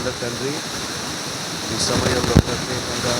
పరిశుద్ధుడ తండ్రి, ఈ సమయంలో ప్రత్యేకంగా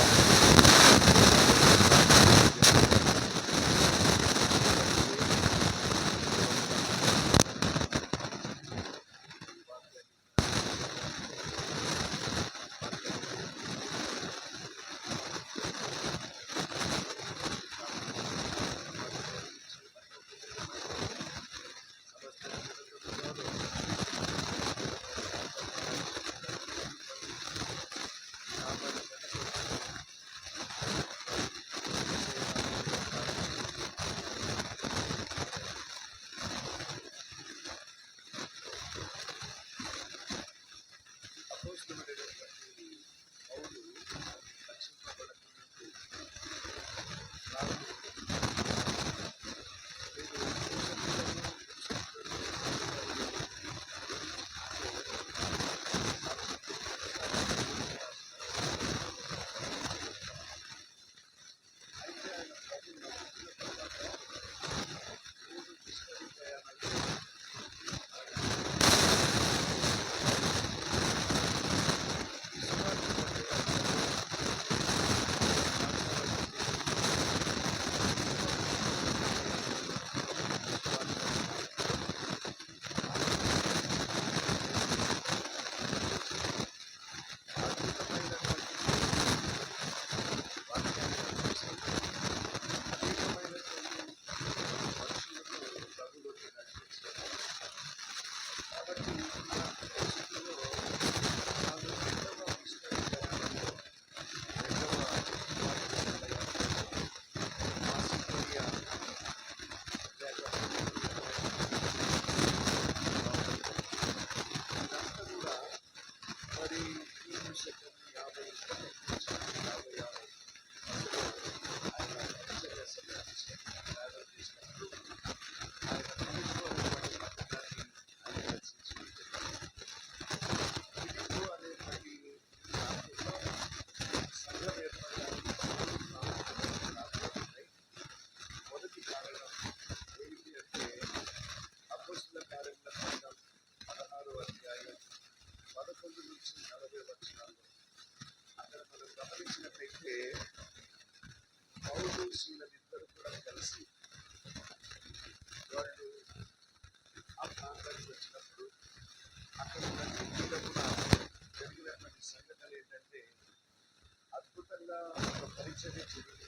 శీలమిద్దరు కూడా కలిసి వాళ్ళు ఆ ప్రాంతానికి వచ్చినప్పుడు అక్కడ కూడా జరిగినటువంటి సంఘటనలు ఏంటంటే అద్భుతంగా ఒక పరిచర్య జరిగింది.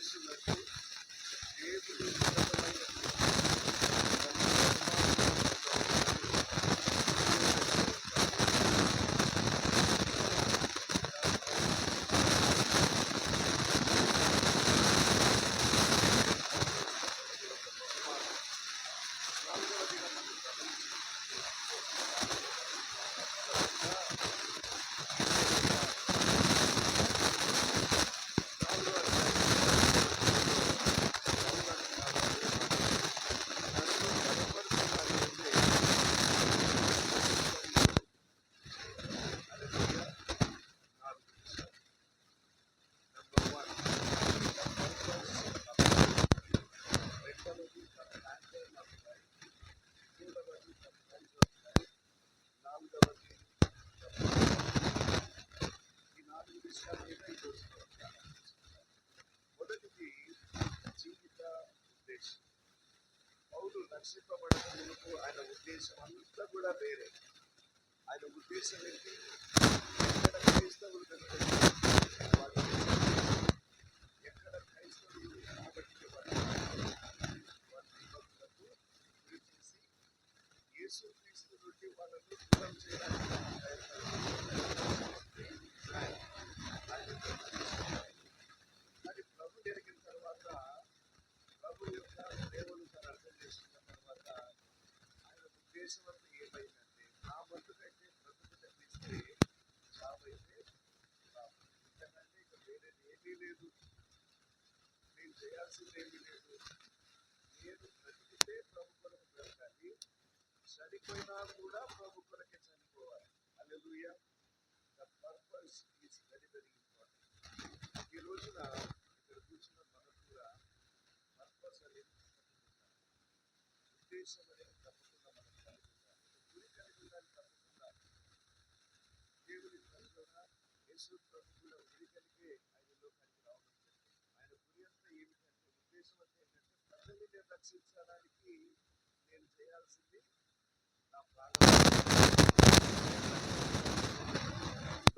చేస్తున్నట్టు దేవుని ఉన్నతమైన మొదటిది జీవిత ఉద్దేశం. పౌలు రక్షింపబడటకు ఆయన ఉద్దేశం అంతా కూడా వేరే. ఆయన ఉద్దేశం ఏంటి? ఎక్కడ క్రైస్తవులు ఎక్కడ క్రైస్తవులు కాబట్టి యేసుక్రీస్తు నుండి వాళ్ళను దూరం చేయడానికి కానీ ప్రభు జరిగిన తర్వాత ప్రభు యొక్క దేవుని తను అర్థం చేసుకున్న తర్వాత ఆయన ఉద్దేశం అంతా ఏమైందంటే నా బతుకైతే బ్రతుకు తగ్గిస్తే చావైతే ఇంతకంటే ఇక వేరేది ఏమీ లేదు, నేను చేయాల్సింది ఏమీ లేదు. నేను బ్రతికితే ప్రభు కొరకు బ్రతకాలి, చనిపోయినా కూడా ప్రభు కొరకే చనిపోవాలి. Hallelujah. The purpose is very very important. ఈ రోజున ఇక్కడ కూర్చున్న మనకు కూడా పర్పస్ అనేది ఉద్దేశం అనేది తప్పకుండా మనం కలిగి ఉండాలి. గురి కలిగి ఉండాలి. తప్పకుండా దేవుని ప్రజలుగా యేసు ప్రభు కూడా గురి కలిగే ఆయన లోకానికి రావడం జరిగింది. ఆయన గురి అంతా ఏమిటంటే, ఉద్దేశం అంతా ఏంటంటే, ప్రజల్ని నేను రక్షించడానికి నేను చేయాల్సింది నా ప్రాణం.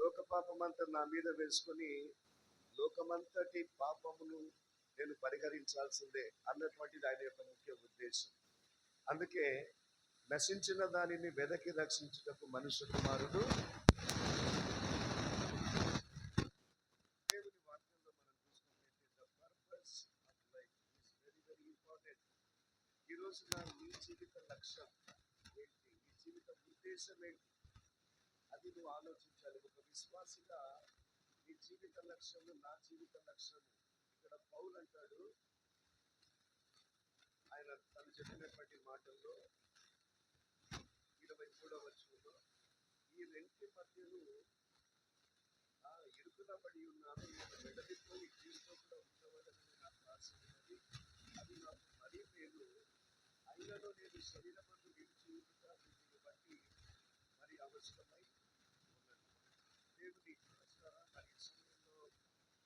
లోక పాపమంతా నా మీద వేసుకొని లోకమంతటి పాపమును నేను పరిహరించాల్సిందే అన్నటువంటిది ఆయన యొక్క ముఖ్య ఉద్దేశం. అందుకే నశించిన దానిని వెదకి రక్షించుటకు మనుష్య కుమారుడు దేవుని వాక్యంలో మనం చూసుకున్నట్లయితే the purpose of life is very very important. ఈ రోజున నీ జీవిత లక్ష్యం ఏంటి? నీ జీవిత ఉద్దేశం ఏంటి? అది నువ్వు ఆలోచించాలి. ఒక విశ్వాసిగా నీ జీవిత లక్ష్యము, నా జీవిత లక్ష్యము. ఇక్కడ పౌలు అంటాడు, ఆయన తను చెప్పినటువంటి మాటల్లో 23వ వచనంలో, ఈ రెంటి మధ్యను ఇరుకున పడి ఉన్నాను, నేను వెడలిపోయి దీంతో కూడా ఉండవలనని నాకు ఆశ ఉన్నది, అది నాకు మరీ లేదు. అయినను నేను శరీరమందు నిలిచి ఉండుట వీటిని బట్టి మరి అవసరమై ఉన్నది. దేవుని ప్రశ్నరా, మరి సమయంలో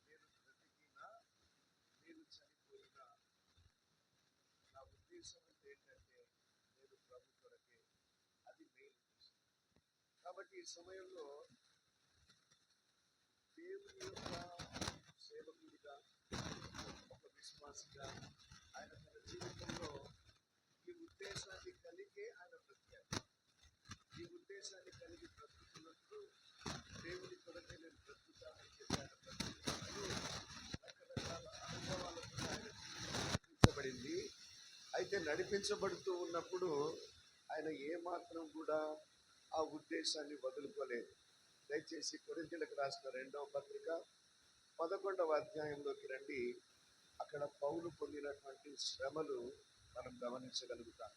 నేను బ్రతికినా నేను చనిపోయినా నా ఉద్దేశం అంటే ఏంటంటే నేను ప్రభు కొరకే. అది మెయిన్ ఉద్దేశం. కాబట్టి ఈ సమయంలో దేవుని యొక్క సేవకుడిగా, ఒక విశ్వాసిగా ఆయన తన జీవితంలో ఈ ఉద్దేశాన్ని కలిగే ఆయన బ్రతికాడు. ఈ ఉద్దేశాన్ని కలిగి బ్రతుకుతున్నప్పుడు దేవుని కొరకే నేను బ్రతుకుతానని చెప్పి ఆయన బ్రతుకుతున్నాడు. రకరకాల అనుభవాలతో ఆయన నడిపించబడింది. అయితే నడిపించబడుతూ ఉన్నప్పుడు ఆయన ఏమాత్రం కూడా ఆ ఉద్దేశాన్ని వదులుకోలేదు. దయచేసి కొరింథీయులకు రాసిన 2వ పత్రిక 11వ అధ్యాయంలోకి రండి. అక్కడ పౌలు పొందినటువంటి శ్రమలు మనం గమనించగలుగుతాం.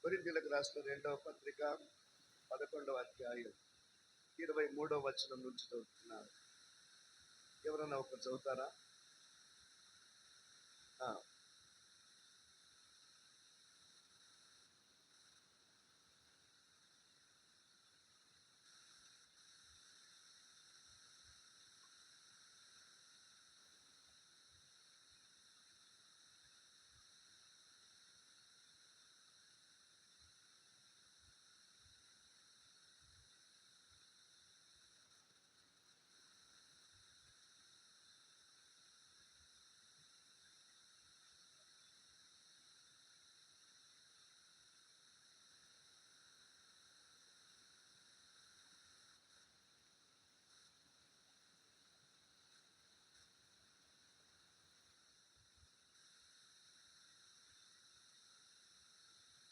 కొరింథీయులకు రాసిన 2వ పత్రిక 11వ అధ్యాయం 23వ వచనం నుంచి చదువుతున్నారు. ఎవరన్నా ఒకరు చదువుతారా?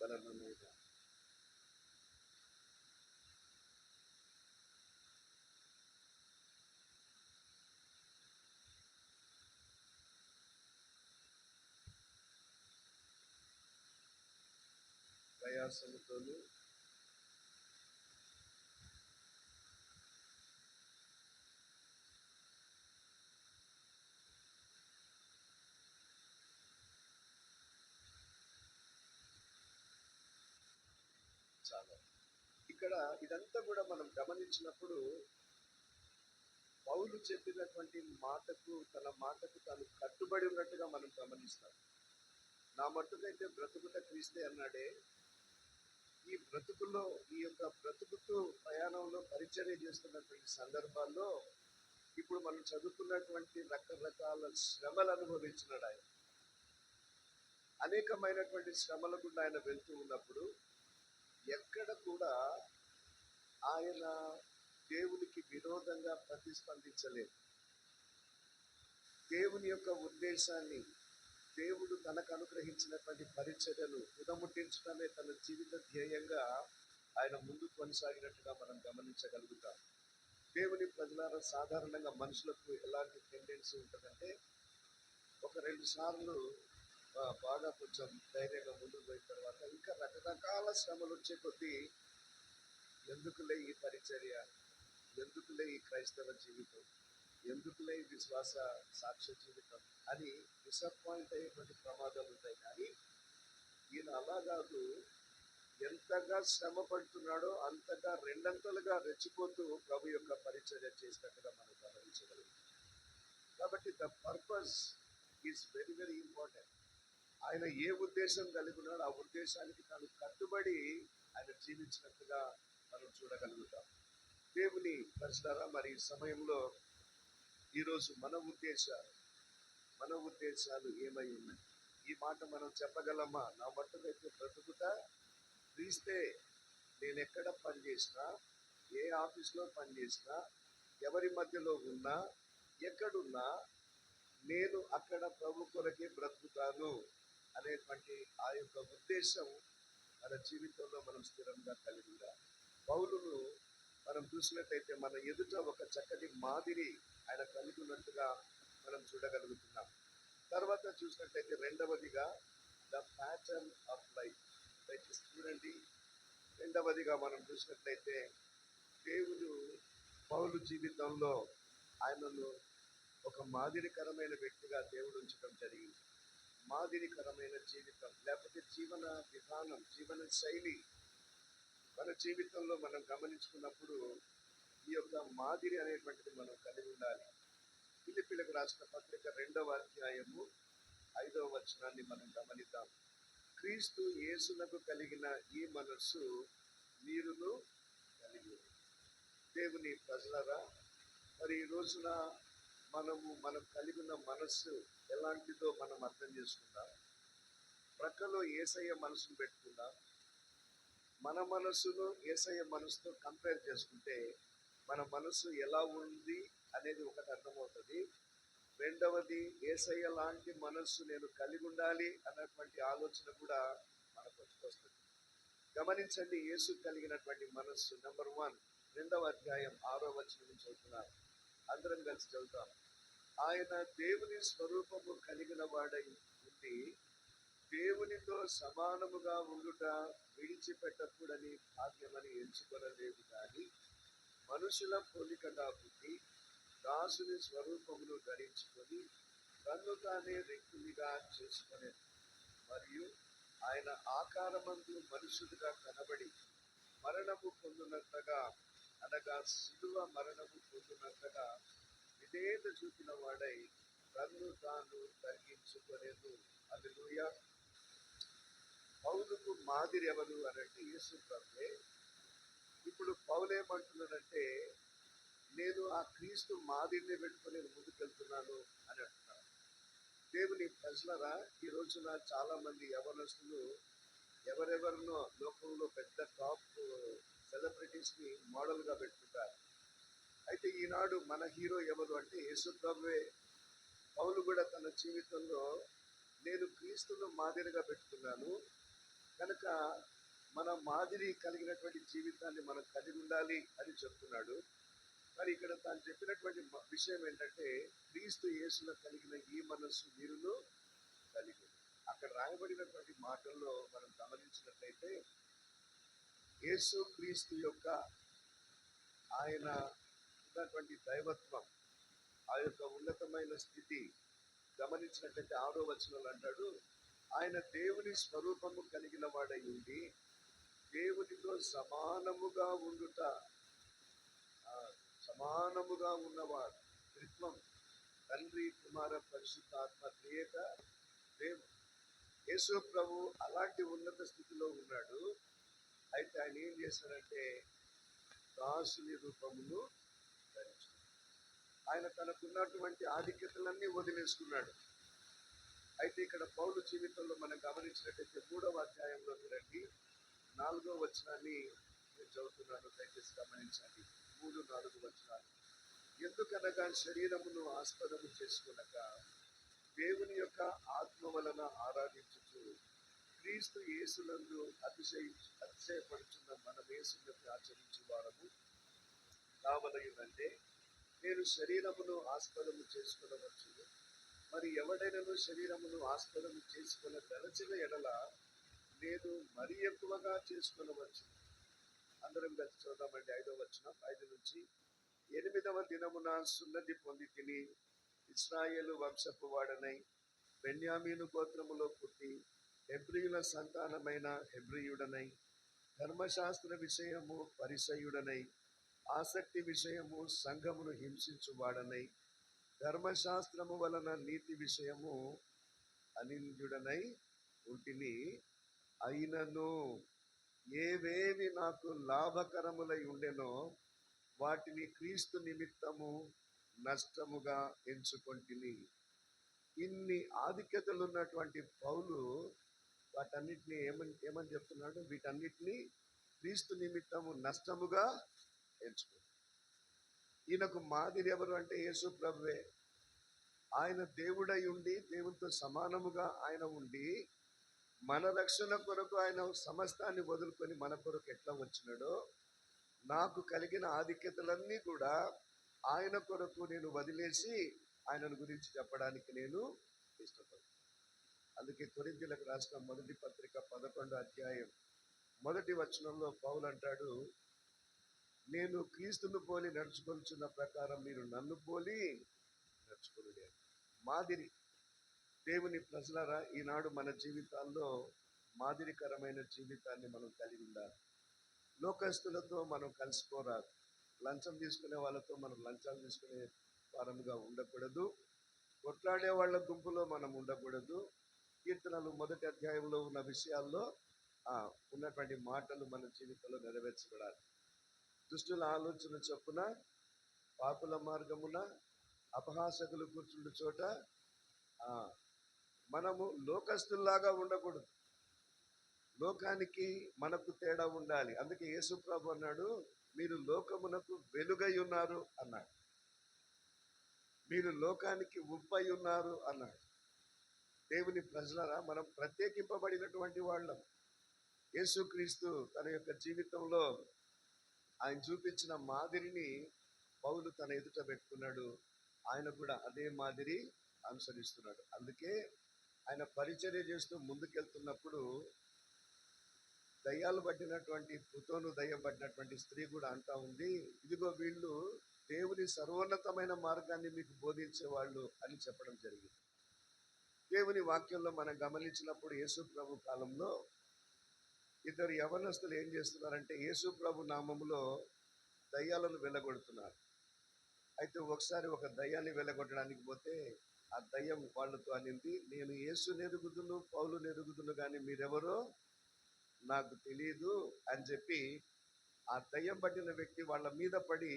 చెప్పగలను నేను. ప్రయాసముతోను చాలా ఇక్కడ ఇదంతా కూడా మనం గమనించినప్పుడు పౌలు చెప్పినటువంటి మాటకు, తన మాటకు తాను కట్టుబడి ఉన్నట్టుగా మనం గమనిస్తాం. నా మట్టుకైతే బ్రతుకుట క్రీస్తే అన్నాడే. ఈ బ్రతుకుల్లో, ఈ యొక్క బ్రతుకుతూ ప్రయాణంలో పరిచర్య చేస్తున్నటువంటి సందర్భాల్లో ఇప్పుడు మనం చదువుకున్నటువంటి రకరకాల శ్రమలు అనుభవించినాడు ఆయన. అనేకమైనటువంటి శ్రమల గుండా ఆయన వెళ్తూ ఉన్నప్పుడు ఎక్కడ కూడా ఆయన దేవునికి విరోధంగా ప్రతిస్పందించలేదు. దేవుని యొక్క ఉద్దేశాన్ని, దేవుడు తనకు అనుగ్రహించినటువంటి పరిచర్యలు ఉదముట్టించడమే తన జీవిత ధ్యేయంగా ఆయన ముందు కొనసాగినట్టుగా మనం గమనించగలుగుతాం. దేవుని ప్రజలారా, సాధారణంగా మనుషులకు ఎలాంటి టెండెన్సీ ఉంటుందంటే, ఒక 2 సార్లు బాగా కొంచెం ధైర్యంగా ముందుకు పోయిన తర్వాత ఇంకా రకరకాల శ్రమలు వచ్చే కొద్దీ ఎందుకులే ఈ పరిచర్య, ఎందుకులే ఈ క్రైస్తవ జీవితం, ఎందుకులే ఈ విశ్వాస సాక్ష్య జీవితం అని డిసప్పాయింట్ అయ్యేటువంటి ప్రమాదాలు ఉంటాయి. కానీ ఈయన అలా కాదు. ఎంతగా శ్రమ పడుతున్నాడో అంతగా రెండంతలుగా రెచ్చిపోతూ ప్రభు యొక్క పరిచర్య చేసినట్టుగా మనం గమనించగలుగుతాం. కాబట్టి the purpose is very very important. ఆయన ఏ ఉద్దేశం కలిగి ఉన్నాడో ఆ ఉద్దేశానికి తాను కట్టుబడి ఆయన జీవించినట్టుగా మనం చూడగలుగుతాం. దేవుని ప్రజలారా, మరి ఈ సమయంలో ఈరోజు మన ఉద్దేశాలు ఏమై ఉన్నాయి? ఈ మాట మనం చెప్పగలమా? నా మట్టుకైతే బ్రతుకుట క్రీస్తే. నేను ఎక్కడ పని చేసినా, ఏ ఆఫీస్లో పని చేసినా, ఎవరి మధ్యలో ఉన్నా, ఎక్కడున్నా నేను అక్కడ ప్రభు కొరకే బ్రతుకుతాను అనేటువంటి ఆ యొక్క ఉద్దేశం మన జీవితంలో మనం స్థిరంగా కలిగి ఉండాలి. పౌలును మనం చూసినట్లయితే మన ఎదుట ఒక చక్కటి మాదిరి ఆయన కలిగి ఉన్నట్టుగా మనం చూడగలుగుతున్నాం. తర్వాత చూసినట్లయితే రెండవదిగా ద ప్యాటర్న్ ఆఫ్ లైఫ్. దయచేసి చూడండి. రెండవదిగా మనం చూసినట్లయితే దేవుడు పౌలు జీవితంలో ఆయనను ఒక మాదిరికరమైన వ్యక్తిగా దేవుడు ఉంచడం జరిగింది. మాదిరికరమైన జీవితం, లేకపోతే జీవన విధానం, జీవన శైలి మన జీవితంలో మనం గమనించుకున్నప్పుడు ఈ యొక్క మాదిరి అనేటువంటిది మనం కలిగి ఉండాలి. ఫిలిప్పీలకు రాసిన పత్రిక 2వ అధ్యాయము 5వ వచనాన్ని మనం గమనిద్దాం. క్రీస్తు యేసునకు కలిగిన ఈ మనస్సు మీరును కలిగి. దేవుని ప్రజలరా, మరి ఈ రోజున మనం కలిగి ఉన్న మనస్సు ఎలాంటిదో మనం అర్థం చేసుకుందాం. ప్రక్కలో యేసయ్య మనసును పెట్టుకుందాం. మన మనస్సును యేసయ్య మనసుతో కంపేర్ చేసుకుంటే మన మనసు ఎలా ఉంది అనేది ఒకటి అర్థమవుతుంది. రెండవది, యేసయ్య లాంటి మనస్సు నేను కలిగి ఉండాలి అన్నటువంటి ఆలోచన కూడా మనకు వస్తుంది. గమనించండి, యేసు కలిగినటువంటి మనస్సు. నెంబర్ 1, 2వ అధ్యాయం 6వ వచనం నుంచి చదువుతున్నారు. అందరం కలిసి చదువుతాం. ఆయన దేవుని స్వరూపము కలిగిన వాడై ఉండి దేవునితో సమానముగా ఉండుట విడిచిపెట్టకూడని భాగ్యమని ఎంచుకొనలేదు, కానీ మనుషుల పోలికగా పుట్టి దాసుని స్వరూపమును ధరించుకొని తన్ను తానే రిక్తునిగా చేసుకొనేది. మరియు ఆయన ఆకారమందు మనుషులుగా కనబడి మరణము పొందినట్లుగా, అనగా శిలువ మరణము పొందినట్లుగా విధేయత చూపిన వాడై తన్ను తాను తగ్గించుకొనేదు. హల్లెలూయా. పౌలుకు మాదిరి ఎవరు అనంటే యేసు ప్రభువే. ఇప్పుడు పౌలు ఏమంటున్నాడంటే, నేను ఆ క్రీస్తు మాదిరిని పెట్టుకొని నేను ముందుకెళ్తున్నాను అని అంటున్నాను. దేవుని ప్రజలరా, ఈ రోజున చాలా మంది యవనస్తులు ఎవరెవరినో లోకంలో పెద్ద టాప్ సెలబ్రిటీస్ని మోడల్గా పెట్టుకుంటారు. అయితే ఈనాడు మన హీరో ఎవరు అంటే యేసు ప్రభువే. పౌలు కూడా తన జీవితంలో నేను క్రీస్తును మాదిరిగా పెట్టుకున్నాను, కనుక మన మాదిరి కలిగినటువంటి జీవితాన్ని మనం కలిగి ఉండాలి అని చెప్తున్నాడు. మరి ఇక్కడ తాను చెప్పినటువంటి విషయం ఏంటంటే, క్రీస్తు యేసులో కలిగిన ఈ మనస్సు మీరును కలిగి ఉంది. అక్కడ రాయబడినటువంటి మాటల్లో మనం గమనించినట్లయితే, యేసు క్రీస్తు యొక్క ఆయన ఉన్నటువంటి దైవత్వం, ఆ యొక్క ఉన్నతమైన స్థితి గమనించినట్లయితే 6వ వచనంలో అంటాడు, ఆయన దేవుని స్వరూపము కలిగిన వాడై ఉండి దేవునితో సమానముగా ఉండుట, సమానముగా ఉన్నవాడు, త్రిత్వం, తండ్రి కుమార పరిశుద్ధాత్మ త్రియేక దేవుడు. యేసు ప్రభు అలాంటి ఉన్నత స్థితిలో ఉన్నాడు. అయితే ఆయన ఏం చేశాడంటే దాసుని రూపమును ధరించాడు. ఆయన తనకున్నటువంటి ఆధిక్యతలన్నీ వదిలేసుకున్నాడు. అయితే ఇక్కడ పౌలు జీవితంలో మనం గమనించినట్లయితే 3వ అధ్యాయంలోకి రండి, 4వ వచనాన్ని నేను చదువుతున్నాను, దయచేసి గమనించండి. 3, 4 వచనాలు. ఎందుకనగా శరీరమును ఆస్పదము చేసుకునక దేవుని యొక్క ఆత్మ వలన ఆరాధించుచు క్రీస్తు యేసునందు అతిశయపడుచున్న మన యేసును ఆచరించు వారము కావలయునంటే నేను శరీరమును ఆస్పదము చేసుకునవచ్చు. మరి ఎవడైనను శరీరమును ఆస్పదము చేసుకున్న దలచిన ఎడల నేను మరి ఎక్కువగా చేసుకునవచ్చు. అందరం కలిసి చూద్దామండి. 5వ వచనం, 5 నుంచి. 8వ దినమున సున్నతి పొంది తిని ఇశ్రాయేలు వంశపు వాడనై బెన్యామీను గోత్రములో పుట్టి హెబ్రీయుల సంతానమైన హెబ్రీయుడనై ధర్మశాస్త్ర విషయము పరిసయుడనై ఆసక్తి విషయము సంఘమును హింసించువాడనై ధర్మశాస్త్రము వలన నీతి విషయము అనింద్యుడనై ఉంటిని. అయినను ఏవేవి నాకు లాభకరములై ఉండెనో వాటిని క్రీస్తు నిమిత్తము నష్టముగా ఎంచుకొంటిని. ఇన్ని ఆధిక్యతలు ఉన్నటువంటి పౌలు వాటన్నిటిని ఏమని చెప్తున్నాడు? వీటన్నిటిని క్రీస్తు నిమిత్తము నష్టముగా ఎంచుకుంటాడు. ఈయనకు మాదిరి ఎవరు అంటే యేసు ప్రభువే. ఆయన దేవుడై ఉండి దేవునితో సమానముగా ఆయన ఉండి మన రక్షణ కొరకు ఆయన సమస్తాన్ని వదులుకొని మన కొరకు ఎట్లా వచ్చినాడో, నాకు కలిగిన ఆధిక్యతలన్నీ కూడా ఆయన కొరకు నేను వదిలేసి ఆయనను గురించి చెప్పడానికి నేను ఇష్టపడతాను. అందుకే కొరింథీయులకు రాసిన మొదటి పత్రిక 11వ అధ్యాయం 1వ వచనంలో పౌలు అంటాడు, నేను క్రీస్తును పోలి నడుచుకొనుచున్న ప్రకారం మీరు నన్ను పోలి నడుచుకొనుడి. మాదిరి. దేవుని ప్రజలారా, ఈనాడు మన జీవితాల్లో మాదిరికరమైన జీవితాన్ని మనం కలిగి ఉండాలి. లోకస్తులతో మనం కలిసిపోరాదు. లంచం తీసుకునే వాళ్ళతో మనం లంచాలు తీసుకునే వారముగా ఉండకూడదు. కొట్లాడే వాళ్ళ గుంపులో మనం ఉండకూడదు. కీర్తనలు 1వ అధ్యాయంలో ఉన్న విషయాల్లో ఉన్నటువంటి మాటలు మన జీవితంలో నెరవేర్చబడాలి. దుష్టుల ఆలోచన చొప్పున పాపుల మార్గమున అపహాసకులు కూర్చుండు చోట మనము లోకస్తుల్లాగా ఉండకూడదు. లోకానికి మనకు తేడా ఉండాలి. అందుకే యేసు ప్రభు అన్నాడు, మీరు లోకమునకు వెలుగై ఉన్నారు అన్నాడు. మీరు లోకానికి ఉప్పై ఉన్నారు అన్నాడు. దేవుని ప్రజలారా, మనం ప్రత్యేకింపబడినటువంటి వాళ్ళం. యేసుక్రీస్తు తన యొక్క జీవితంలో ఆయన చూపించిన మాదిరిని పౌలు తన ఎదుట పెట్టుకున్నాడు. ఆయన కూడా అదే మాదిరి అనుసరిస్తున్నాడు. అందుకే ఆయన పరిచర్య చేస్తూ ముందుకెళ్తున్నప్పుడు దయ్యాలు పట్టినటువంటి పుతోను దయ్యం పట్టినటువంటి స్త్రీ కూడా అంటా ఉంది, ఇదిగో వీళ్ళు దేవుని సర్వోన్నతమైన మార్గాన్ని మీకు బోధించే వాళ్ళు అని చెప్పడం జరిగింది. దేవుని వాక్యంలో మనం గమనించినప్పుడు యేసు ప్రభు కాలంలో ఇద్దరు యవనస్తులు ఏం చేస్తున్నారంటే యేసు ప్రభు నామములో దయ్యాలను వెళ్ళగొడుతున్నారు. అయితే ఒకసారి ఒక దయ్యాన్ని వెళ్ళగొట్టడానికి పోతే ఆ దయ్యం వాళ్ళతో అనింది, నేను యేసుని ఎరుగుదును పౌలుని ఎరుగుదును కానీ మీరెవరో నాకు తెలియదు అని చెప్పి ఆ దయ్యం పట్టిన వ్యక్తి వాళ్ళ మీద పడి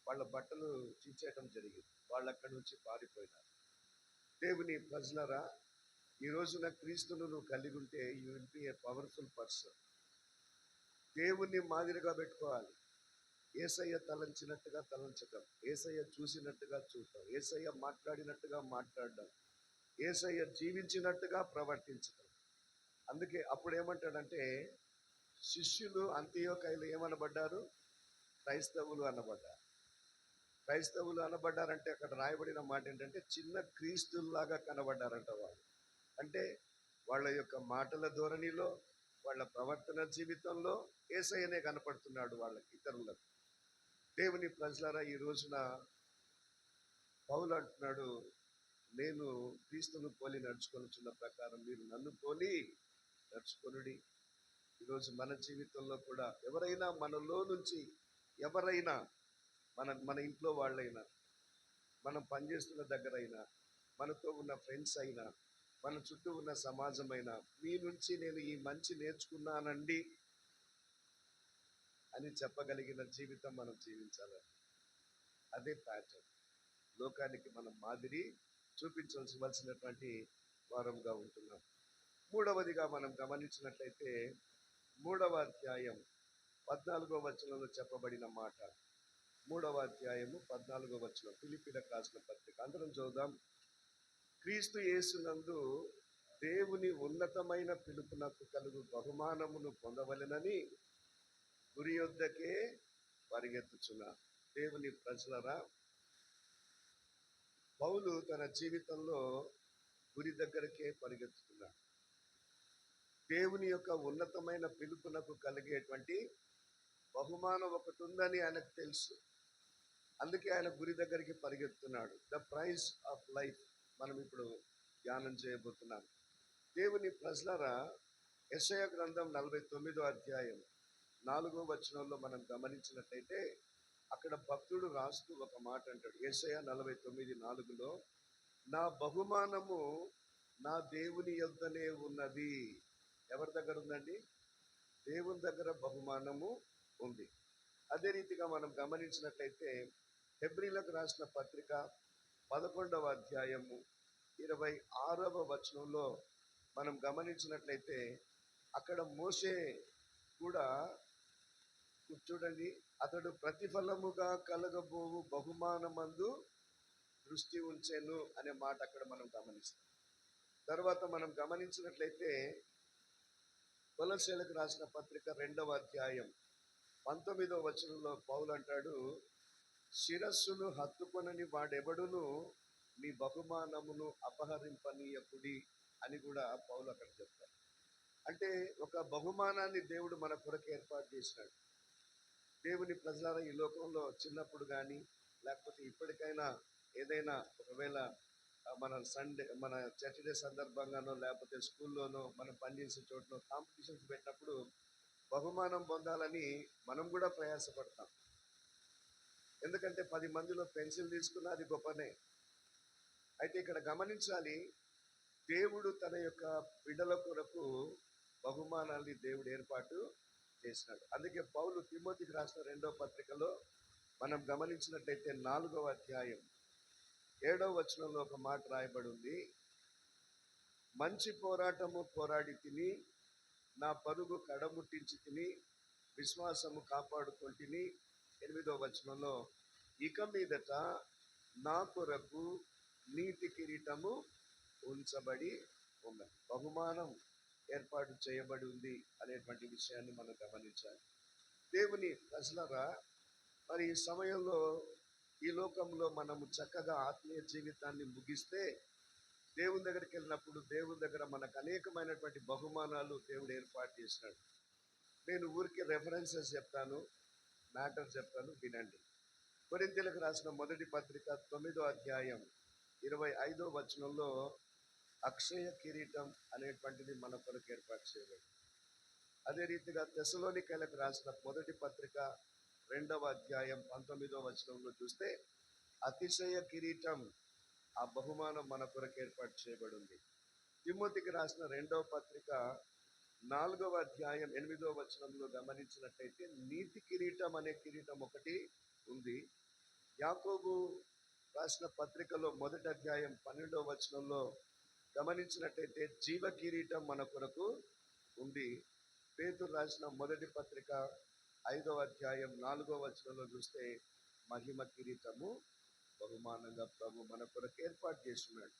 వాళ్ళ బట్టలు చించేయటం జరిగింది. వాళ్ళు అక్కడి నుంచి పారిపోయినారు. దేవుని ప్రజలరా, ఈ రోజున క్రీస్తును నువ్వు కలిగి ఉంటే you will be a powerful person. దేవుణ్ణి మాదిరిగా పెట్టుకోవాలి. యేసయ్య తలంచినట్టుగా తలంచటం, యేసయ్య చూసినట్టుగా చూడటం, యేసయ్య మాట్లాడినట్టుగా మాట్లాడడం, యేసయ్య జీవించినట్టుగా ప్రవర్తించటం. అందుకే అప్పుడు ఏమంటాడంటే, శిష్యులు అంత్యోకయలు ఏమనబడ్డారు? క్రైస్తవులు అనబడ్డారు. క్రైస్తవులు అనబడ్డారంటే అక్కడ రాయబడిన మాట ఏంటంటే, చిన్న క్రీస్తుల్లాగా కనబడ్డారంట వాళ్ళు. అంటే వాళ్ళ యొక్క మాటల ధోరణిలో, వాళ్ళ ప్రవర్తన జీవితంలో యేసయ్యనే కనపడుతున్నాడు వాళ్ళకి, ఇతరులకు. దేవుని ప్రజలారా, ఈ రోజున పౌలు అంటున్నాడు, నేను క్రీస్తును పోలి నడుచుకొనుచున్న ప్రకారం మీరు నన్ను పోలి నడుచుకొనుడి. ఈరోజు మన జీవితంలో కూడా ఎవరైనా మనలో నుంచి, ఎవరైనా మన మన ఇంట్లో వాళ్ళైనా, మనం పనిచేస్తున్న దగ్గర అయినా, మనతో ఉన్న ఫ్రెండ్స్ అయినా, మన చుట్టూ ఉన్న సమాజమైనా, మీ నుంచి నేను ఈ మంచి నేర్చుకున్నానండి అని చెప్పగలిగిన జీవితం మనం జీవించాలి. అదే ప్యాటర్న్. లోకానికి మనం మాదిరి చూపించవలసినటువంటి వారంగా ఉంటున్నాం. మూడవదిగా మనం గమనించినట్లయితే 3వ అధ్యాయం 14వ వచనంలో చెప్పబడిన మాట. 3వ అధ్యాయము 14వ వచనం, ఫిలిప్పీలకు రాసిన పత్రిక. అందరం చూద్దాం. క్రీస్తు యేసునందు దేవుని ఉన్నతమైన పిలుపునకు కలుగు బహుమానమును పొందవలెనని గురి యొద్దకే పరిగెత్తుచున్నా. దేవుని ప్రజలరా, పౌలు తన జీవితంలో గురి దగ్గరకే పరిగెత్తుతున్నాడు. దేవుని యొక్క ఉన్నతమైన పిలుపునకు కలిగేటువంటి బహుమానం ఒకటి ఉందని ఆయనకు తెలుసు. అందుకే ఆయన గురి దగ్గరికి పరిగెత్తున్నాడు. ద ప్రైజ్ ఆఫ్ లైఫ్ మనం ఇప్పుడు ధ్యానం చేయబోతున్నాం. దేవుని ప్రజలరా, యెషయా గ్రంథం 49వ అధ్యాయం 4వ వచనంలో మనం గమనించినట్లయితే అక్కడ భక్తుడు రాస్తూ ఒక మాట అంటాడు. యెషయా 49:4లో, నా బహుమానము నా దేవుని యొద్దనే ఉన్నది. ఎవరి దగ్గర ఉందండి? దేవుని దగ్గర బహుమానము ఉంది. అదే రీతిగా మనం గమనించినట్లయితే హెబ్రీలకు రాసిన పత్రిక 11వ అధ్యాయము 26వ వచనంలో మనం గమనించినట్లయితే అక్కడ మోషే కూడా చూడండి, అతడు ప్రతిఫలముగా కలగబోవు బహుమానమందు దృష్టి ఉంచెను అనే మాట అక్కడ మనం గమనిస్తాం. తర్వాత మనం గమనించినట్లయితే కొలస్సీలకు రాసిన పత్రిక 2వ అధ్యాయం 19వ వచనంలో పౌలు అంటాడు, శిరస్సును హత్తుకొనని వాడెవడును నీ బహుమానమును అపహరింపనీయకుడి అని కూడా పౌలు అక్కడ చెప్తాడు. అంటే ఒక బహుమానాన్ని దేవుడు మన కొరకు ఏర్పాటు చేసినాడు. దేవుని ప్రజలారా, ఈ లోకంలో చిన్నప్పుడు కానీ లేకపోతే ఇప్పటికైనా ఏదైనా ఒకవేళ మన చర్చ్ డే సందర్భంగానో లేకపోతే స్కూల్లోనో మనం పనిచేసే చోటనో కాంపిటీషన్స్ పెట్టినప్పుడు బహుమానం పొందాలని మనం కూడా ప్రయాసపడతాం. ఎందుకంటే 10 మందిలో పెన్సిల్ తీసుకున్నా అది గొప్పనే. అయితే ఇక్కడ గమనించాలి, దేవుడు తన యొక్క బిడ్డల కొరకు బహుమానాన్ని దేవుడు ఏర్పాటు చేసినాడు. అందుకే పౌలు తిమోతికి రాసిన 2వ పత్రికలో మనం గమనించినట్లయితే 4వ అధ్యాయం 7వ వచనంలో ఒక మాట రాయబడి ఉంది. మంచి పోరాటము పోరాడి తిని, నా పరుగు కడముట్టించి తిని, విశ్వాసము కాపాడుకొంటిని. 8వ వచనంలో, ఇక మీదట నా కొరకు నీతి కిరీటము ఉంచబడి ఉన్నది. బహుమానం ఏర్పాటు చేయబడి ఉంది అనేటువంటి విషయాన్ని మనం గమనించాలి. దేవుని ప్రజలరా, మరి ఈ సమయంలో ఈ లోకంలో మనము చక్కగా ఆత్మీయ జీవితాన్ని ముగిస్తే దేవుని దగ్గరికి వెళ్ళినప్పుడు దేవుని దగ్గర మనకు అనేకమైనటువంటి బహుమానాలు దేవుడు ఏర్పాటు చేసినాడు. నేను ఊరికి రెఫరెన్సెస్ చెప్తాను, మ్యాటర్ చెప్తాను, వినండి. కొరింథీయులకు రాసిన మొదటి పత్రిక 9వ అధ్యాయం 25వ వచనంలో అక్షయ కిరీటం అనేటువంటిది మన కొరకు ఏర్పాటు చేయబడింది. అదే రీతిగా తెస్సలోనికైలకు రాసిన మొదటి పత్రిక 2వ అధ్యాయం 19వ వచనంలో చూస్తే అతిశయ కిరీటం, ఆ బహుమానం మన కొరకు ఏర్పాటు చేయబడి ఉంది. తిమోతికి రాసిన 2వ పత్రిక 4వ అధ్యాయం 8వ వచనంలో గమనించినట్లయితే నీతి కిరీటం అనే కిరీటం ఒకటి ఉంది. యాకోబు రాసిన పత్రికలో మొదటి అధ్యాయం 12వ వచనంలో గమనించినట్లయితే జీవ కిరీటం మన కొరకు ఉంది. పేతురు రాసిన మొదటి పత్రిక 5వ అధ్యాయం 4వ వచనంలో చూస్తే మహిమ కిరీటము బహుమానంగా ప్రభు మన కొరకు ఏర్పాటు చేస్తున్నాడు.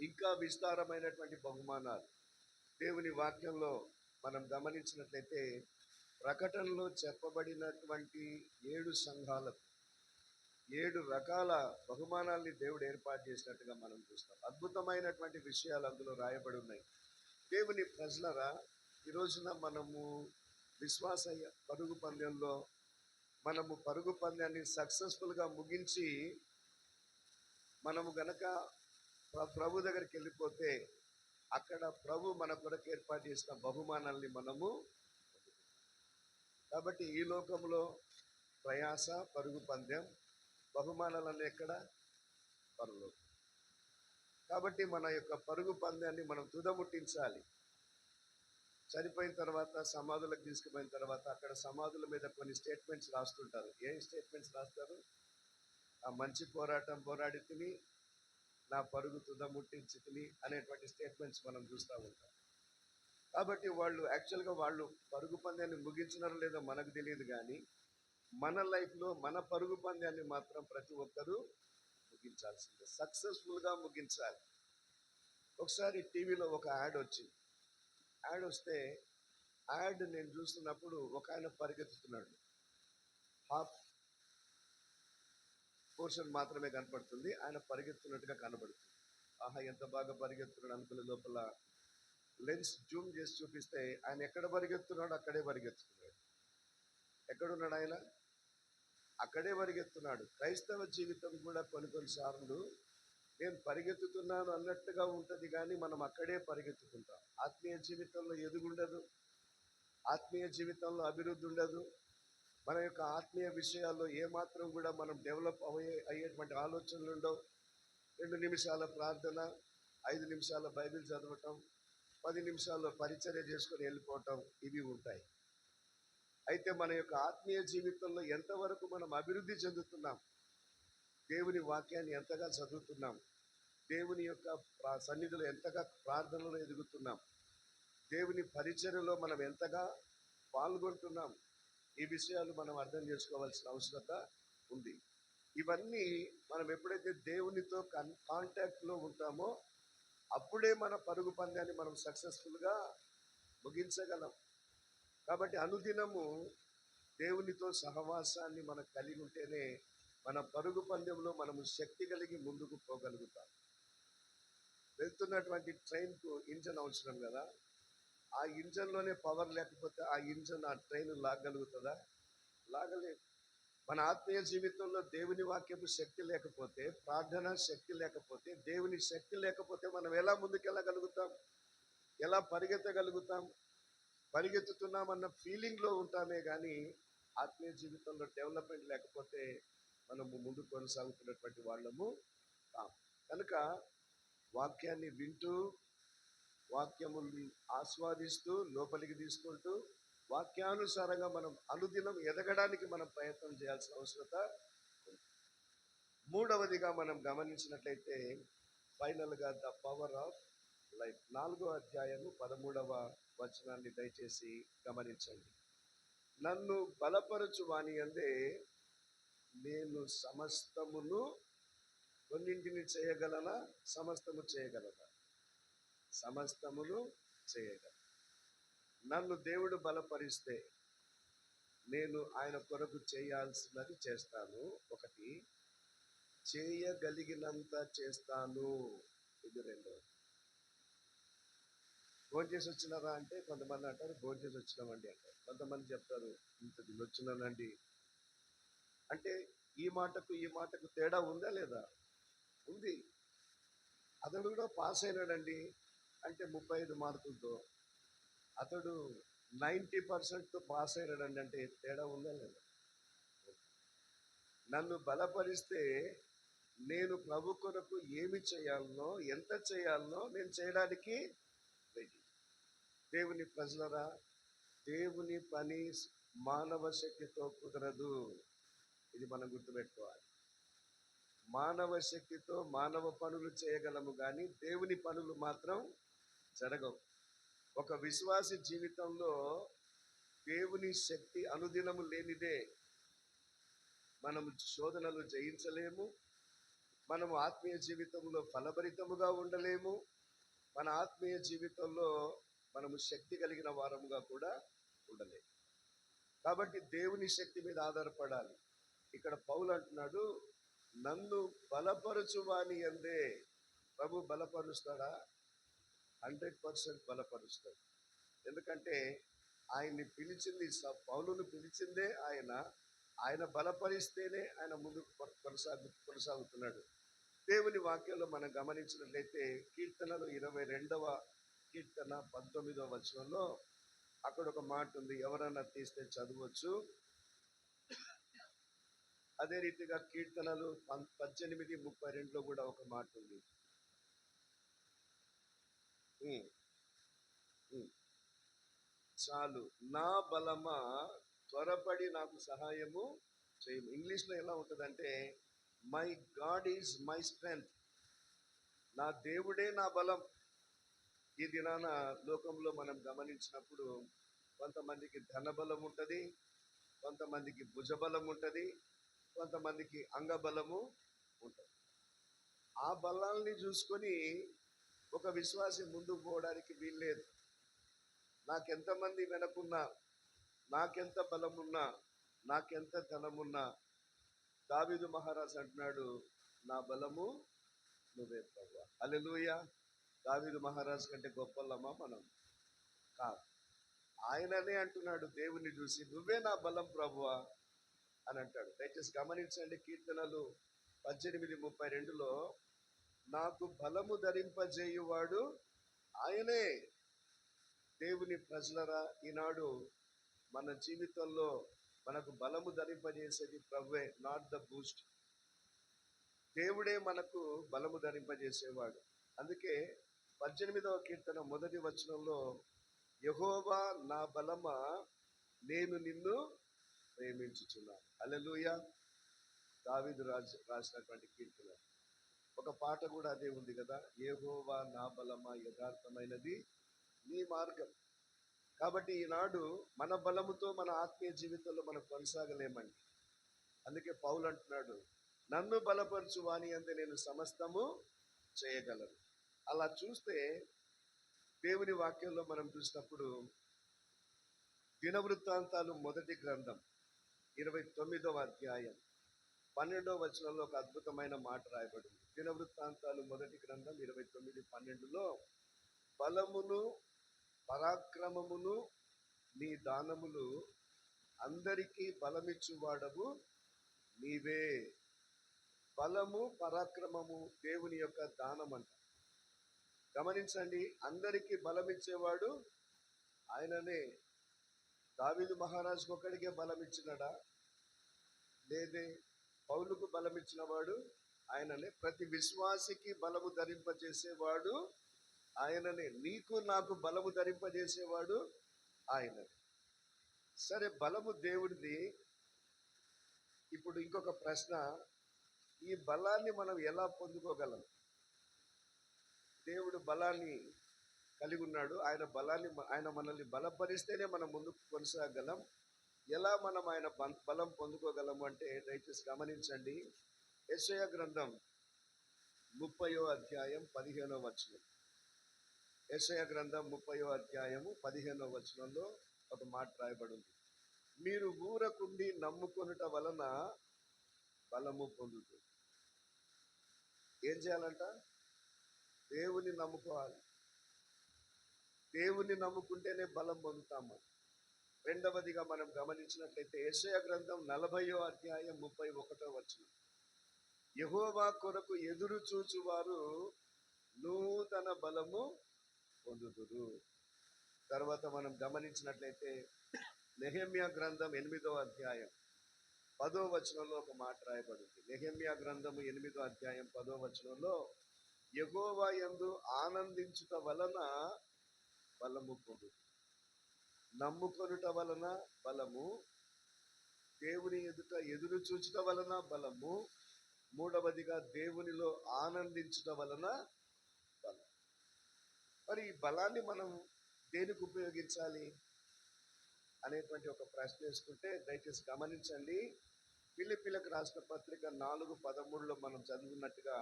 ఇంకా విస్తారమైనటువంటి బహుమానాలు దేవుని వాక్యంలో మనం గమనించినట్లయితే ప్రకటనలో చెప్పబడినటువంటి 7 సంఘాలకు 7 రకాల బహుమానాల్ని దేవుడు ఏర్పాటు చేసినట్టుగా మనం చూస్తాం. అద్భుతమైనటువంటి విషయాలు అందులో రాయబడి ఉన్నాయి. దేవుని ప్రజలరా, ఈ రోజున మనము విశ్వాస పరుగు పందెంలో మనము పరుగు పందాన్ని సక్సెస్ఫుల్గా ముగించి మనము గనక ప్రభు దగ్గరికి వెళ్ళిపోతే అక్కడ ప్రభు మన కొరకు ఏర్పాటు చేసిన బహుమానాల్ని మనము కాబట్టి ఈ లోకంలో ప్రయాస పరుగు పందెం బహుమానాలన్నీ ఎక్కడ పరలోకం. కాబట్టి మన యొక్క పరుగు పందాన్ని మనం తుదముట్టించాలి. చనిపోయిన తర్వాత సమాధులకు తీసుకుపోయిన తర్వాత అక్కడ సమాధుల మీద కొన్ని స్టేట్మెంట్స్ రాస్తుంటారు. ఏం స్టేట్మెంట్స్ రాస్తారు? ఆ మంచి పోరాటం పోరాడి తిని నా పరుగు తుదముట్టించి తిని అనేటువంటి స్టేట్మెంట్స్ మనం చూస్తూ ఉంటాం. కాబట్టి వాళ్ళు యాక్చువల్గా వాళ్ళు పరుగు పందాన్ని ముగించినారో లేదో మనకు తెలియదు, కానీ మన లైఫ్లో మన పరుగు పందాన్ని మాత్రం ప్రతి ఒక్కరూ ముగించాల్సిందే, సక్సెస్ఫుల్గా ముగించాలి. ఒకసారి టీవీలో ఒక యాడ్ వచ్చింది. యాడ్ వస్తే యాడ్ నేను చూస్తున్నప్పుడు ఒక ఆయన పరిగెత్తుతున్నాడు. హాఫ్ పోర్షన్ మాత్రమే కనపడుతుంది, ఆయన పరిగెత్తున్నట్టుగా కనబడుతుంది. ఆహా, ఎంత బాగా పరిగెత్తున్నాడు అనుకునే లోపల లెన్స్ జూమ్ చేసి చూపిస్తే ఆయన ఎక్కడ పరిగెత్తున్నాడు అక్కడే పరిగెత్తుతున్నాడు. ఎక్కడున్నాడు ఆయన? అక్కడే పరిగెత్తున్నాడు. క్రైస్తవ జీవితం కూడా కొన్నిసార్లు నేను పరిగెత్తుతున్నాను అన్నట్టుగా ఉంటుంది, కానీ మనం అక్కడే పరిగెత్తుకుంటాం. ఆత్మీయ జీవితంలో ఎదుగుండదు, ఆత్మీయ జీవితంలో అభివృద్ధి ఉండదు. మన యొక్క ఆత్మీయ విషయాల్లో ఏమాత్రం కూడా మనం డెవలప్ అయ్యేటువంటి ఆలోచనలు ఉండవు. 2 నిమిషాల ప్రార్థన, 5 నిమిషాల బైబిల్ చదవటం, 10 నిమిషాల్లో పరిచర్య చేసుకొని వెళ్ళిపోవటం, ఇవి ఉంటాయి. అయితే మన యొక్క ఆత్మీయ జీవితంలో ఎంతవరకు మనం అభివృద్ధి చెందుతున్నాం, దేవుని వాక్యాన్ని ఎంతగా చదువుతున్నాం, దేవుని యొక్క సన్నిధిలో ఎంతగా ప్రార్థనలో ఎదుగుతున్నాం, దేవుని పరిచర్యలో మనం ఎంతగా పాల్గొంటున్నాం, ఈ విషయాలు మనం అర్థం చేసుకోవాల్సిన అవసరత ఉంది. ఇవన్నీ మనం ఎప్పుడైతే దేవునితో కాంటాక్ట్లో ఉంటామో అప్పుడే మన పరుగు పందాన్ని మనం సక్సెస్ఫుల్గా ముగించగలం. కాబట్టి అనుదినము దేవునితో సహవాసాన్ని మనం కలిగి ఉంటేనే మన పరుగు పందెంలో మనము శక్తి కలిగి ముందుకు పోగలుగుతాం. వెళ్తున్నటువంటి ట్రైన్కు ఇంజన్ అవసరం కదా, ఆ ఇంజన్లోనే పవర్ లేకపోతే ఆ ఇంజన్ ఆ ట్రైన్ లాగలుగుతుందా? లాగలేదు. మన ఆత్మీయ జీవితంలో దేవుని వాక్యపు శక్తి లేకపోతే, ప్రార్థన శక్తి లేకపోతే, దేవుని శక్తి లేకపోతే మనం ఎలా ముందుకెళ్ళగలుగుతాం? ఎలా పరిగెత్తగలుగుతాం? పరిగెత్తుతున్నామన్న ఫీలింగ్లో ఉంటామే కానీ ఆత్మీయ జీవితంలో డెవలప్మెంట్ లేకపోతే మనము ముందు కొనసాగుతున్నటువంటి వాళ్ళము కాం. కనుక వాక్యాన్ని వింటూ, వాక్యముల్ని ఆస్వాదిస్తూ, లోపలికి తీసుకుంటూ, వాక్యానుసారంగా మనం అనుదినం ఎదగడానికి మనం ప్రయత్నం చేయాల్సిన అవసరత ఉంది. మూడవదిగా మనం గమనించినట్లయితే ఫైనల్గా ద పవర్ ఆఫ్ లైఫ్. 4వ అధ్యాయము 13వ వచనాన్ని దయచేసి గమనించండి. నన్ను బలపరచు వాని యందే నేను సమస్తమును కొన్నింటిని చేయగలనా? సమస్తము చేయగలనా? సమస్తమును చేయగలను. నన్ను దేవుడు బలపరిస్తే నేను ఆయన కొరకు చేయాల్సినది చేస్తాను. 1, చేయగలిగినంత చేస్తాను. ఇది 2. భోంచేసి వచ్చినారా అంటే కొంతమంది అంటారు భోంచేసి వచ్చినామండి అంటారు. కొంతమంది చెప్తారు ఇంత తినొచ్చినానండి అంటే ఈ మాటకు తేడా ఉందా లేదా? ఉంది. అతడు కూడా పాస్ అయినాడండి అంటే 35 మార్కులతో, అతడు 90% పాస్ అయినాడండి అంటే తేడా ఉందా లేదా? నన్ను బలపరిస్తే నేను ప్రభు కొరకు ఏమి చేయాలనో, ఎంత చేయాలనో నేను చేయడానికి రెడీ. దేవుని ప్రజలరా, దేవుని పని మానవ శక్తితో కుదరదు. ఇది మనం గుర్తుపెట్టుకోవాలి. మానవ శక్తితో మానవ పనులు చేయగలము కానీ దేవుని పనులు మాత్రం జరగవు. ఒక విశ్వాసి జీవితంలో దేవుని శక్తి అనుదినము లేనిదే మనము శోధనలు జయించలేము, మనము ఆత్మీయ జీవితంలో ఫలభరితముగా ఉండలేము, మన ఆత్మీయ జీవితంలో మనము శక్తి కలిగిన వారముగా కూడా ఉండలేము. కాబట్టి దేవుని శక్తి మీద ఆధారపడాలి. ఇక్కడ పౌలు అంటున్నాడు, నన్ను బలపరచువాని అందే. ప్రభు బలపరుస్తాడా? 100% బలపరుస్తాడు. ఎందుకంటే ఆయన్ని పిలిచింది, పౌలును పిలిచిందే ఆయన బలపరిస్తేనే ఆయన ముందుకు కొనసాగుతున్నాడు. దేవుని వాక్యంలో మనం గమనించినట్లయితే కీర్తనలు 22వ కీర్తన 19వ వచనంలో అక్కడ ఒక మాట ఉంది. ఎవరన్నా తీస్తే చదవచ్చు. అదే రీతిగా కీర్తనలు 18:32లో కూడా ఒక మాట ఉంది. చాలు, నా బలమా త్వరపడి నాకు సహాయము చేయము. ఇంగ్లీష్లో ఎలా ఉంటుందంటే, my God is my strength. నా దేవుడే నా బలం. ఈ దినాన లోకంలో మనం గమనించినప్పుడు కొంతమందికి ధనబలం ఉంటుంది, కొంతమందికి భుజబలం ఉంటుంది, కొంతమందికి అంగబలము ఉంటుంది. ఆ బలాల్ని చూసుకొని ఒక విశ్వాసి ముందుకు పోవడానికి వీల్లేదు. నాకెంతమంది వెనకున్నా, నాకెంత బలమున్నా, నాకెంత ధనమున్నా, దావీదు మహారాజు అంటున్నాడు, నా బలము నువ్వే ప్రభువా. హల్లెలూయా. దావీదు మహారాజు కంటే గొప్పలమా మనం? కాదు. ఆయననే అంటున్నాడు దేవుని చూసి, నువ్వే నా బలం ప్రభువా అని అంటాడు. దయచేసి గమనించండి, కీర్తనలు 18:32లో నాకు బలము ధరింపజేయువాడు ఆయనే. దేవుని ప్రజలరా, ఈనాడు మన జీవితంలో మనకు బలము ధరింపజేసేది ప్రభువే, నాట్ ద బూస్ట్. దేవుడే మనకు బలము ధరింపజేసేవాడు. అందుకే 18వ కీర్తన 1వ వచనంలో, యెహోవా నా బలమా నేను నిన్ను ప్రేమించుచున్నాను. హల్లెలూయా. దావీదు రాసినటువంటి కీర్తన. ఒక పాట కూడా అదే ఉంది కదా, యెహోవా నా బలమా యథార్థమైనది నీ మార్గం. కాబట్టి ఈనాడు మన బలముతో మన ఆత్మీయ జీవితంలో మనం కొనసాగలేమండి. అందుకే పౌలు అంటున్నాడు, నన్ను బలపరచు వాని అంతే నేను సమస్తము చేయగలను. అలా చూస్తే దేవుని వాక్యంలో మనం చూసినప్పుడు దినవృత్తాంతాలు 1వ గ్రంథం 29వ అధ్యాయం 12వ వచనంలో ఒక అద్భుతమైన మాట రాయబడింది. దినవృత్తాంతాలు 1వ గ్రంథం 29:12లో, బలమును పరాక్రమమును నీ దానములు అందరికీ బలమిచ్చువాడవు నీవే. బలము పరాక్రమము దేవుని యొక్క దానం అంట. గమనించండి, అందరికీ బలమిచ్చేవాడు ఆయననే. దావీదు మహారాజుకు ఒక్కడికే బలం ఇచ్చినాడా? లేదే. పౌలుకు బలం ఇచ్చిన వాడు ఆయననే. ప్రతి విశ్వాసికి బలము ధరింపజేసేవాడు ఆయననే. నీకు నాకు బలము ధరింపజేసేవాడు ఆయననే. సరే, బలము దేవుడిది. ఇప్పుడు ఇంకొక ప్రశ్న, ఈ బలాన్ని మనం ఎలా పొందుకోగలం? దేవుడు బలాన్ని కలిగి ఉన్నాడు. ఆయన మనల్ని బలపరిస్తేనే మనం ముందుకు కొనసాగలం. ఎలా మనం ఆయన బలం పొందుకోగలము అంటే, దయచేసి గమనించండి, యెషయా గ్రంథం 30వ అధ్యాయం 15వ వచనం. యెషయా గ్రంథం 30వ అధ్యాయము 15వ వచనంలో ఒక మాట రాయబడింది. మీరు ఊరకుండి నమ్ముకొనుట వలన బలము పొందుతుంది. ఏం చేయాలంట? దేవుని నమ్ముకోవాలి. దేవుని నమ్ముకుంటేనే బలం పొందుతాము. రెండవదిగా మనం గమనించినట్లయితే యెషయా గ్రంథం 40వ అధ్యాయం 31వ వచనం, యెహోవా కొరకు ఎదురు చూచువారు నూతన బలము పొందుదురు. తర్వాత మనం గమనించినట్లయితే నెహెమ్యా గ్రంథం 8వ అధ్యాయం 10వ వచనంలో ఒక మాట రాయబడింది. నెహెమ్యా గ్రంథము 8వ అధ్యాయం 10వ వచనంలో, యెహోవా యందు ఆనందించుట వలన బలము పొందు. నమ్ముకొనుట వలన బలము, దేవుని ఎదుట ఎదురు చూచుట వలన బలము, మూడవదిగా దేవునిలో ఆనందించుట వలన బలం. మరి ఈ బలాన్ని మనం దేనికి ఉపయోగించాలి అనేటువంటి ఒక ప్రశ్న వేసుకుంటే, దయచేసి గమనించండి, ఫిలిప్పీలకు రాసిన పత్రిక 4:13లో మనం చదువున్నట్టుగా,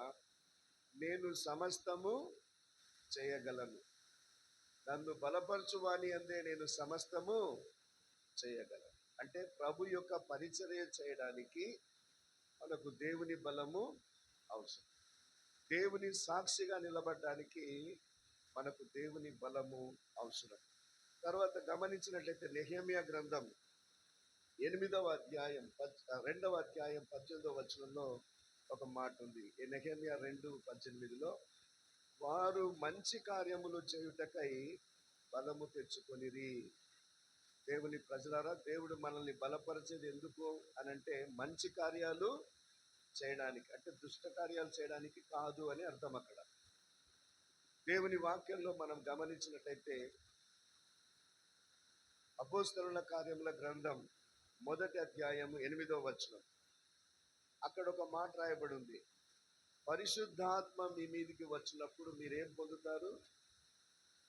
నేను సమస్తము చేయగలను. నన్ను బలపరచు వాని అందే నేను సమస్తము చేయగలను. అంటే ప్రభు యొక్క పరిచర్య చేయడానికి మనకు దేవుని బలము అవసరం. దేవుని సాక్షిగా నిలబడడానికి మనకు దేవుని బలము అవసరం. తర్వాత గమనించినట్లయితే నెహెమ్యా గ్రంథం 8వ అధ్యాయం 2వ అధ్యాయం 18వ వచనంలో ఒక మాట ఉంది. నెహెమ్యా 2:18లో వారు మంచి కార్యములు చేయుటకై బలము తెచ్చుకొనిరి. దేవుని ప్రజలారా, దేవుడు మనల్ని బలపరిచేది ఎందుకు అనంటే మంచి కార్యాలు చేయడానికి, అంటే దుష్ట కార్యాలు చేయడానికి కాదు అని అర్థం. అక్కడ దేవుని వాక్యంలో మనం గమనించినట్లయితే అపోస్తలుల కార్యముల గ్రంథం 1వ అధ్యాయము 8వ వచనం, అక్కడ ఒక మాట రాయబడి ఉంది. పరిశుద్ధాత్మ మీ మీదికి వచ్చినప్పుడు మీరేం పొందుతారు?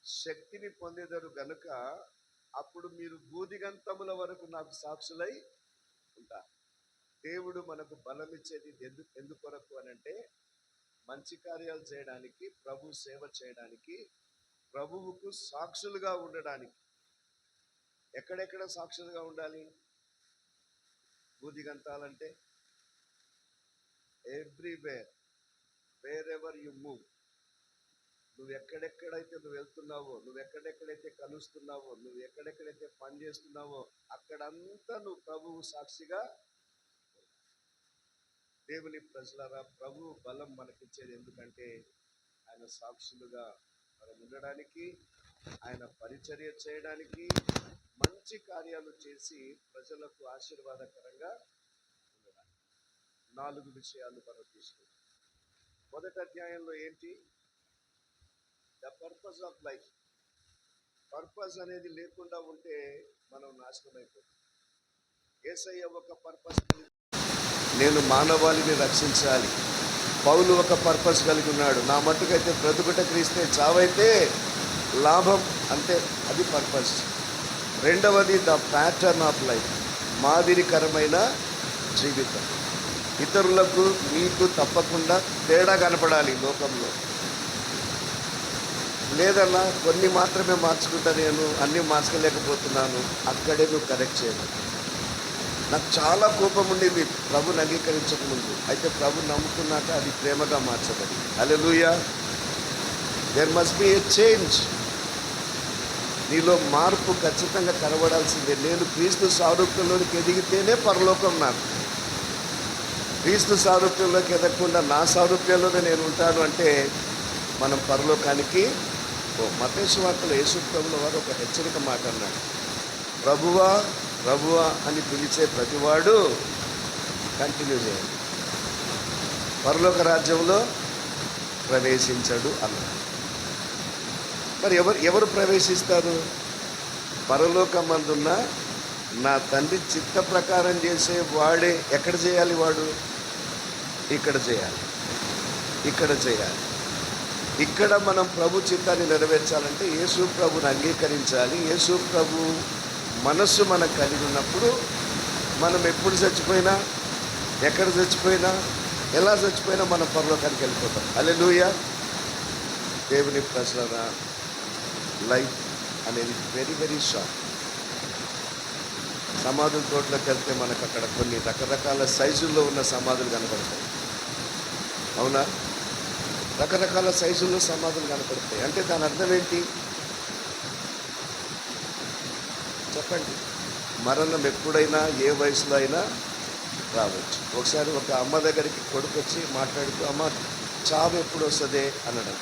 శక్తిని పొందేదరు గనుక అప్పుడు మీరు భూదిగంతముల వరకు నాకు సాక్షులై ఉంటారు. దేవుడు మనకు బలం ఇచ్చేది ఎందుకొరకు అనంటే మంచి కార్యాలు చేయడానికి, ప్రభు సేవ చేయడానికి, ప్రభువుకు సాక్షులుగా ఉండడానికి. ఎక్కడెక్కడ సాక్షులుగా ఉండాలి? భూదిగంతాలంటే everywhere, wherever you move. నువ్వు ఎక్కడెక్కడైతే నువ్వు వెళ్తున్నావో, నువ్వు ఎక్కడెక్కడైతే కలుస్తున్నావో, నువ్వు ఎక్కడెక్కడైతే పని చేస్తున్నావో అక్కడంతా నువ్వు ప్రభువు సాక్షిగా. దేవుని ప్రజలారా, ప్రభు బలం మనకిచ్చేది ఎందుకంటే ఆయన సాక్షులుగా మనం ఉండడానికి, ఆయన పరిచర్య చేయడానికి, మంచి కార్యాలు చేసి ప్రజలకు ఆశీర్వాదకరంగా ఉండడానికి. 4 విషయాలు మనం తీసుకుంటాం. మొదటి అధ్యాయంలో ఏంటి? The purpose of life. Purpose అనేది లేకుండా ఉంటే మనం నాశనం అయిపోతాం. యేసయ్య ఒక పర్పస్, నేను మానవాళిని రక్షించాలి. పౌలు ఒక పర్పస్ కలిగి ఉన్నాడు, నా మట్టుకైతే బ్రతుకుట క్రీస్తే, చావైతే లాభం. అంటే అది పర్పస్. రెండవది ద ప్యాటర్న్ ఆఫ్ లైఫ్, మాదిరికరమైన జీవితం. ఇతరులకు మీకు తప్పకుండా తేడా కనపడాలి లోకంలో. లేదన్నా కొన్ని మాత్రమే మార్చుకుంటా, నేను అన్నీ మార్చుకోలేకపోతున్నాను, అక్కడే నువ్వు కరెక్ట్ చేయాలి. నాకు చాలా కోపం ఉండేది ప్రభుని అంగీకరించక ముందు. అయితే ప్రభు నమ్ముకున్నాక అది ప్రేమగా మార్చబడి. Hallelujah. There must be a change. నీలో మార్పు ఖచ్చితంగా కనబడాల్సిందే. నేను క్రీస్తు సారూప్యంలోకి ఎదిగితేనే పరలోకం నాకు. క్రీస్తు సారూప్యంలోకి ఎదగకుండా నా సారూప్యంలోనే నేను ఉంటాను అంటే మనం పరలోకానికి మత్తయి సువార్తలో యేసు ప్రభువుల వారు ఒక హెచ్చరిక మాట అన్నాడు. ప్రభువా ప్రభువా అని పిలిచే ప్రతివాడు కంటిన్యూ చేయండి, పరలోక రాజ్యంలో ప్రవేశించడు అన్నాడు. మరి ఎవరు ప్రవేశిస్తారు? పరలోకమందున్న నా తండ్రి చిత్త ప్రకారం చేసే వాడే. ఎక్కడ చేయాలి? వాడు ఇక్కడ చేయాలి, ఇక్కడ చేయాలి. ఇక్కడ మనం ప్రభు చిత్తాన్ని నెరవేర్చాలంటే యేసు ప్రభుని అంగీకరించాలి. యేసు ప్రభు మనస్సు మనకు కలిగి ఉన్నప్పుడు మనం ఎప్పుడు చచ్చిపోయినా, ఎక్కడ చచ్చిపోయినా, ఎలా చచ్చిపోయినా మనం పరలోకానికి వెళ్ళిపోతాం. హల్లెలూయా. దేవుని ప్రజలారా, లైఫ్ అనేది వెరీ వెరీ షార్ట్. సమాధుల తోటలోకి వెళ్తే మనకు అక్కడ కొన్ని రకరకాల సైజుల్లో ఉన్న సమాధులు కనపడతాయి. అవునా? రకరకాల సైజుల్లో సమాధులు కనపడతాయి. అంటే దాని అర్థం ఏంటి చెప్పండి? మరణం ఎప్పుడైనా ఏ వయసులో అయినా రావచ్చు. ఒకసారి ఒక అమ్మ దగ్గరికి కొడుకు వచ్చి మాట్లాడుతూ, అమ్మ చావు ఎప్పుడు వస్తుంది అనడం.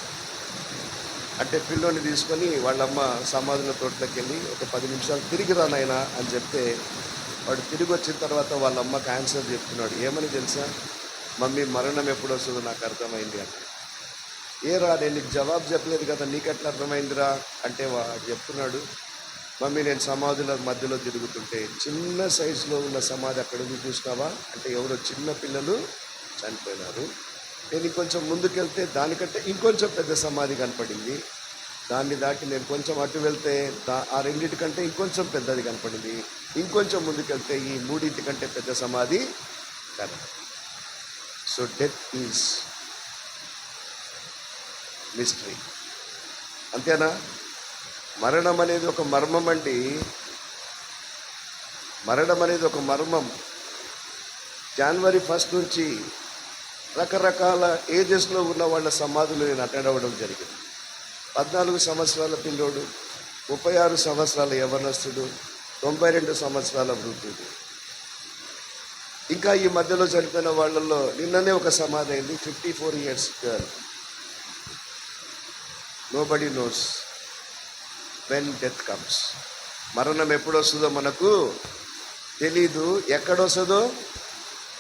అంటే పిల్లోని తీసుకొని వాళ్ళమ్మ సమాధుల తోటలోకి వెళ్ళి ఒక 10 నిమిషాలు తిరిగి రానైనా అని చెప్తే, వాడు తిరిగి వచ్చిన తర్వాత వాళ్ళమ్మకి ఆన్సర్ చెప్తున్నాడు. ఏమని తెలుసా? మమ్మీ మరణం ఎప్పుడు వస్తుందో నాకు అర్థమైంది అంటే. ఏరా, నేను నీకు జవాబు చెప్పలేదు కదా, నీకెట్లా అర్థమైందిరా అంటే వాడు చెప్తున్నాడు, మమ్మీ నేను సమాధుల మధ్యలో తిరుగుతుంటే చిన్న సైజులో ఉన్న సమాధి అక్కడ చూసినావా అంటే ఎవరో చిన్న పిల్లలు చనిపోయినారు. నేను ఇంకొంచెం ముందుకెళ్తే దానికంటే ఇంకొంచెం పెద్ద సమాధి కనపడింది. దాన్ని దాటి నేను కొంచెం అటు వెళ్తే ఆ రెండింటికంటే ఇంకొంచెం పెద్దది కనపడింది. ఇంకొంచెం ముందుకెళ్తే ఈ మూడింటికంటే పెద్ద సమాధి కనపడింది. So death is mystery. అంతేనా? మరణం అనేది ఒక మర్మం అండి. మరణం అనేది ఒక మర్మం. జనవరి 1 నుంచి రకరకాల ఏజెస్లో ఉన్న వాళ్ళ సమాధులు నేను అటెండ్ అవ్వడం జరిగింది. 14 సంవత్సరాల పిల్లోడు, 36 సంవత్సరాల యవనస్తుడు, 92 సంవత్సరాల వృద్ధుడు. ఇంకా ఈ మధ్యలో చనిపోయిన వాళ్ళల్లో నిన్ననే ఒక సమాధి అయింది, 54 years girl. Nobody knows when death comes. మరణం ఎప్పుడు వస్తుందో మనకు తెలీదు, ఎక్కడొస్తుందో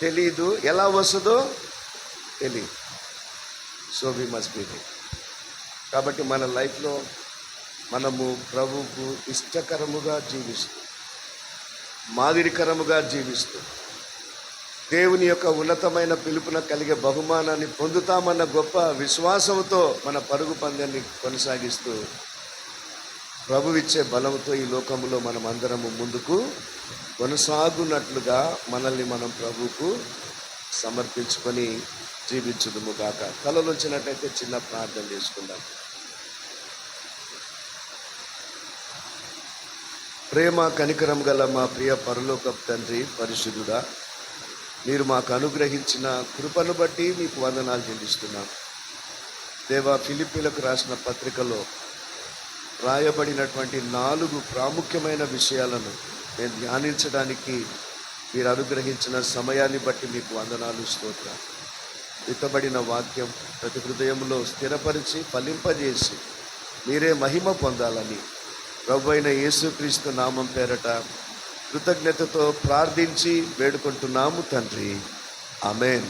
తెలీదు, ఎలా వస్తుందో తెలీదు. So we must be ready. కాబట్టి మన లైఫ్లో మనము ప్రభువుకు ఇష్టకరముగా జీవిస్తూ, మాదిరికరముగా జీవిస్తూ, దేవుని యొక్క ఉన్నతమైన పిలుపున కలిగే బహుమానాన్ని పొందుతామన్న గొప్ప విశ్వాసంతో మన పరుగు పందాన్ని కొనసాగిస్తూ, ప్రభువిచ్చే బలంతో ఈ లోకంలో మనం అందరము ముందుకు కొనసాగునట్లుగా మనల్ని మనం ప్రభువుకు సమర్పించుకొని జీవించుదుము గాక. తలలోంచినట్టయితే చిన్న ప్రార్థన చేసుకుందాం. ప్రేమ కనికరం గల మా ప్రియ పరలోకపు తండ్రి, పరిశుద్ధుడా, మీరు మాకు అనుగ్రహించిన కృపను బట్టి మీకు వందనాలు చెల్లిస్తున్నాం. దేవా, ఫిలిప్పీలకు రాసిన పత్రికలో రాయబడినటువంటి 4 ప్రాముఖ్యమైన విషయాలను నేను ధ్యానించడానికి మీరు అనుగ్రహించిన సమయాన్ని బట్టి మీకు వందనాలు, స్తోత్రాలు. విత్తబడిన వాక్యం ప్రతి హృదయంలో స్థిరపరిచి ఫలింపజేసి మీరే మహిమ పొందాలని ప్రభువైన యేసుక్రీస్తు నామం పేరట కృతజ్ఞతతో ప్రార్థించి వేడుకుంటున్నాము తండ్రి. ఆమేన్.